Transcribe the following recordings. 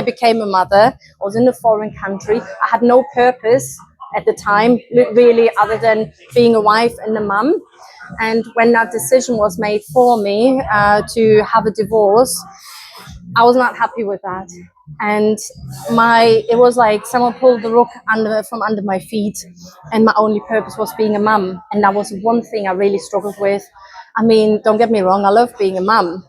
I became a mother. I was in a foreign country. I had no purpose at the time, really, other than being a wife and a mum. And when that decision was made for me to have a divorce, I was not happy with that. And it was like someone pulled the rug from under my feet, and my only purpose was being a mum. And that was one thing I really struggled with. I mean, don't get me wrong, I love being a mum,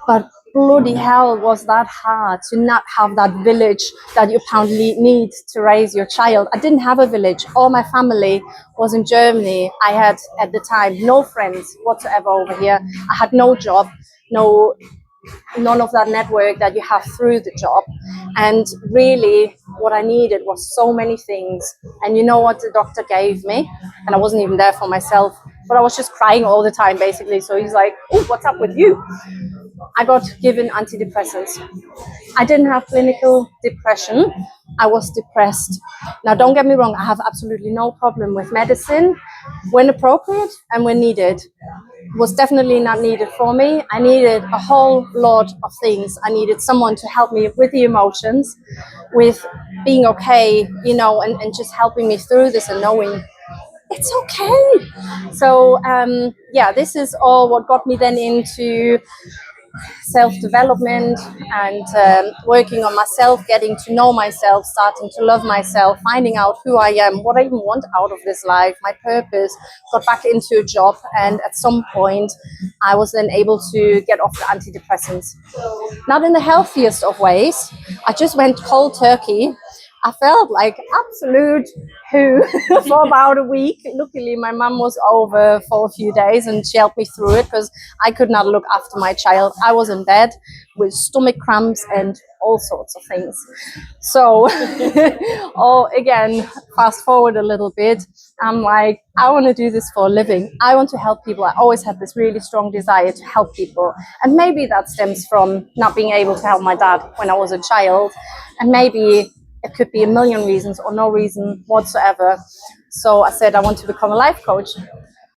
but bloody hell, was that hard to not have that village that you apparently need to raise your child. I didn't have a village. All my family was in Germany. I had, at the time, no friends whatsoever over here. I had no job, none of that network that you have through the job. And really what I needed was so many things. And you know what the doctor gave me? And I wasn't even there for myself, but I was just crying all the time, basically. So he's like, oh, what's up with you? I got given antidepressants. I didn't have clinical depression. I was depressed. Now, don't get me wrong, I have absolutely no problem with medicine when appropriate and when needed. It was definitely not needed for me. I needed a whole lot of things. I needed someone to help me with the emotions, with being okay, and just helping me through this and knowing it's okay. So, this is all what got me then into self-development and working on myself, getting to know myself, starting to love myself, finding out who I am, what I even want out of this life, my purpose, got back into a job, and at some point I was then able to get off the antidepressants. Not in the healthiest of ways. I just went cold turkey. I felt like absolute who for about a week. Luckily, my mum was over for a few days and she helped me through it because I could not look after my child. I was in bed with stomach cramps and all sorts of things. So, again, fast forward a little bit. I'm like, I want to do this for a living. I want to help people. I always had this really strong desire to help people. And maybe that stems from not being able to help my dad when I was a child. And maybe it could be a million reasons or no reason whatsoever. So I said, I want to become a life coach.